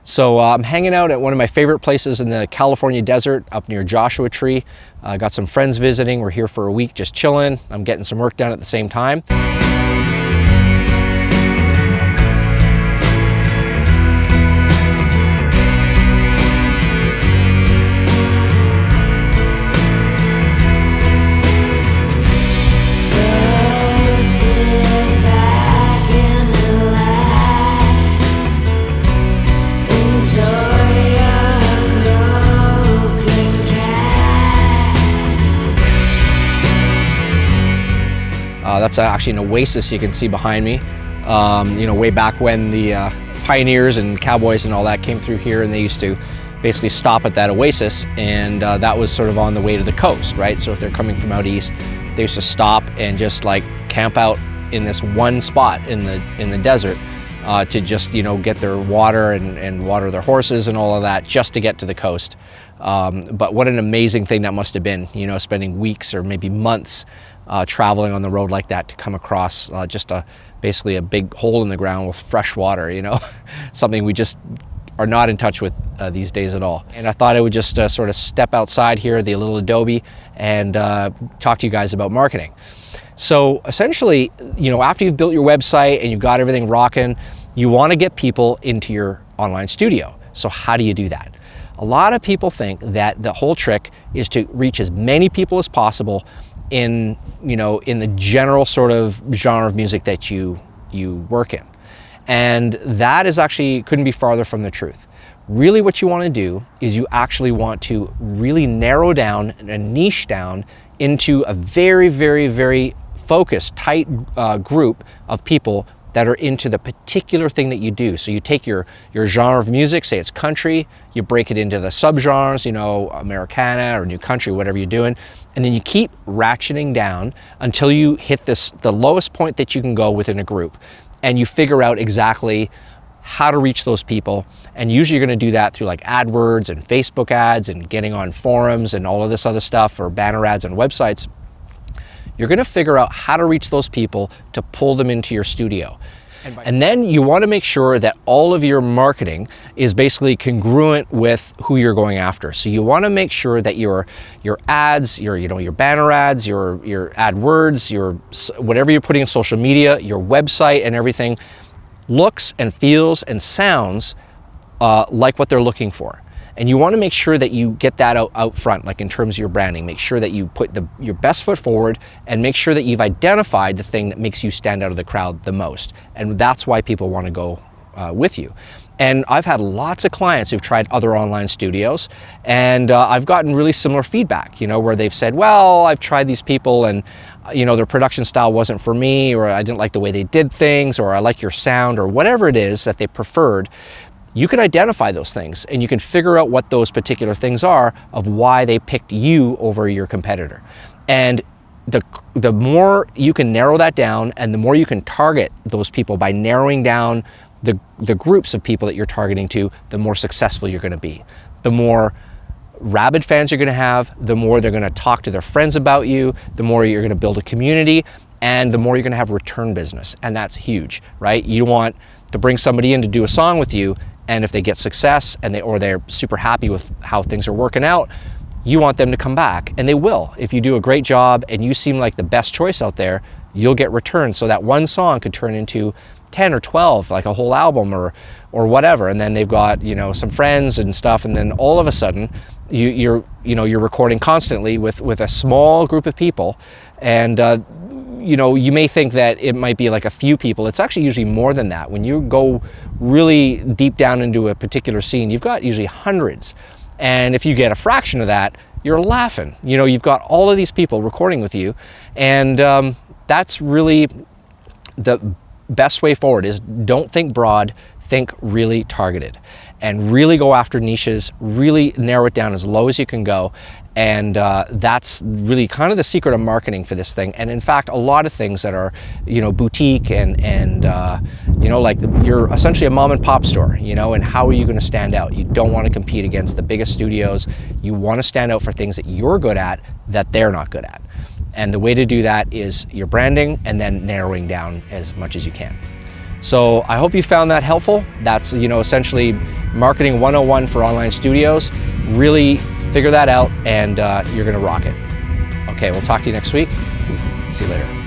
So I'm hanging out at one of my favorite places in the California desert up near Joshua Tree. Got some friends visiting. We're here for a week just chilling. I'm getting some work done at the same time. That's actually an oasis you can see behind me. Way back when the pioneers and cowboys and all that came through here, and they used to basically stop at that oasis, and that was sort of on the way to the coast, right? So if they're coming from out east, they used to stop and just like camp out in this one spot in the desert to just get their water and water their horses and all of that, just to get to the coast. But what an amazing thing that must have been, spending weeks or maybe months traveling on the road like that to come across basically a big hole in the ground with fresh water, something we just are not in touch with these days at all. And I thought I would just sort of step outside here, the little adobe, and talk to you guys about marketing. So essentially, after you've built your website and you've got everything rocking, you want to get people into your online studio. So how do you do that? A lot of people think that the whole trick is to reach as many people as possible in the general sort of genre of music that you work in. And that is actually couldn't be farther from the truth. Really what you want to do is you actually want to really narrow down and niche down into a very, very, very focused, tight group of people that are into the particular thing that you do. So you take your genre of music, say it's country, you break it into the subgenres, Americana or new country, whatever you're doing, and then you keep ratcheting down until you hit the lowest point that you can go within a group, and you figure out exactly how to reach those people. And usually you're going to do that through like AdWords and Facebook ads and getting on forums and all of this other stuff, or banner ads on websites. You're going to figure out how to reach those people to pull them into your studio. And then you want to make sure that all of your marketing is basically congruent with who you're going after. So you want to make sure that your ads, your banner ads, your AdWords, whatever you're putting in social media, your website and everything looks and feels and sounds like what they're looking for. And you want to make sure that you get that out front, like in terms of your branding. Make sure that you put your best foot forward, and make sure that you've identified the thing that makes you stand out of the crowd the most. And that's why people want to go with you. And I've had lots of clients who've tried other online studios, and I've gotten really similar feedback, where they've said, well, I've tried these people and their production style wasn't for me, or I didn't like the way they did things, or I like your sound, or whatever it is that they preferred. You can identify those things, and you can figure out what those particular things are of why they picked you over your competitor. And the more you can narrow that down, and the more you can target those people by narrowing down the groups of people that you're targeting to, the more successful you're going to be. The more rabid fans you're going to have, the more they're going to talk to their friends about you, the more you're going to build a community, and the more you're going to have return business. And that's huge, right? You want to bring somebody in to do a song with you, and if they get success and they're super happy with how things are working out, you want them to come back, and they will. If you do a great job and you seem like the best choice out there, you'll get returns. So that one song could turn into 10 or 12, like a whole album or whatever. And then they've got, some friends and stuff. And then all of a sudden you're recording constantly with a small group of people. And, you may think that it might be like a few people. It's actually usually more than that. When you go really deep down into a particular scene, you've got usually hundreds. And if you get a fraction of that, you're laughing. You've got all of these people recording with you. And that's really the best way forward, is don't think broad, think really targeted, and really go after niches, really narrow it down as low as you can go. And that's really kind of the secret of marketing for this thing. And in fact, a lot of things that are, boutique and like you're essentially a mom and pop store, and how are you going to stand out? You don't want to compete against the biggest studios. You want to stand out for things that you're good at that they're not good at. And the way to do that is your branding, and then narrowing down as much as you can. So I hope you found that helpful. That's, essentially Marketing 101 for online studios. Really figure that out, and you're gonna rock it. Okay, we'll talk to you next week. See you later.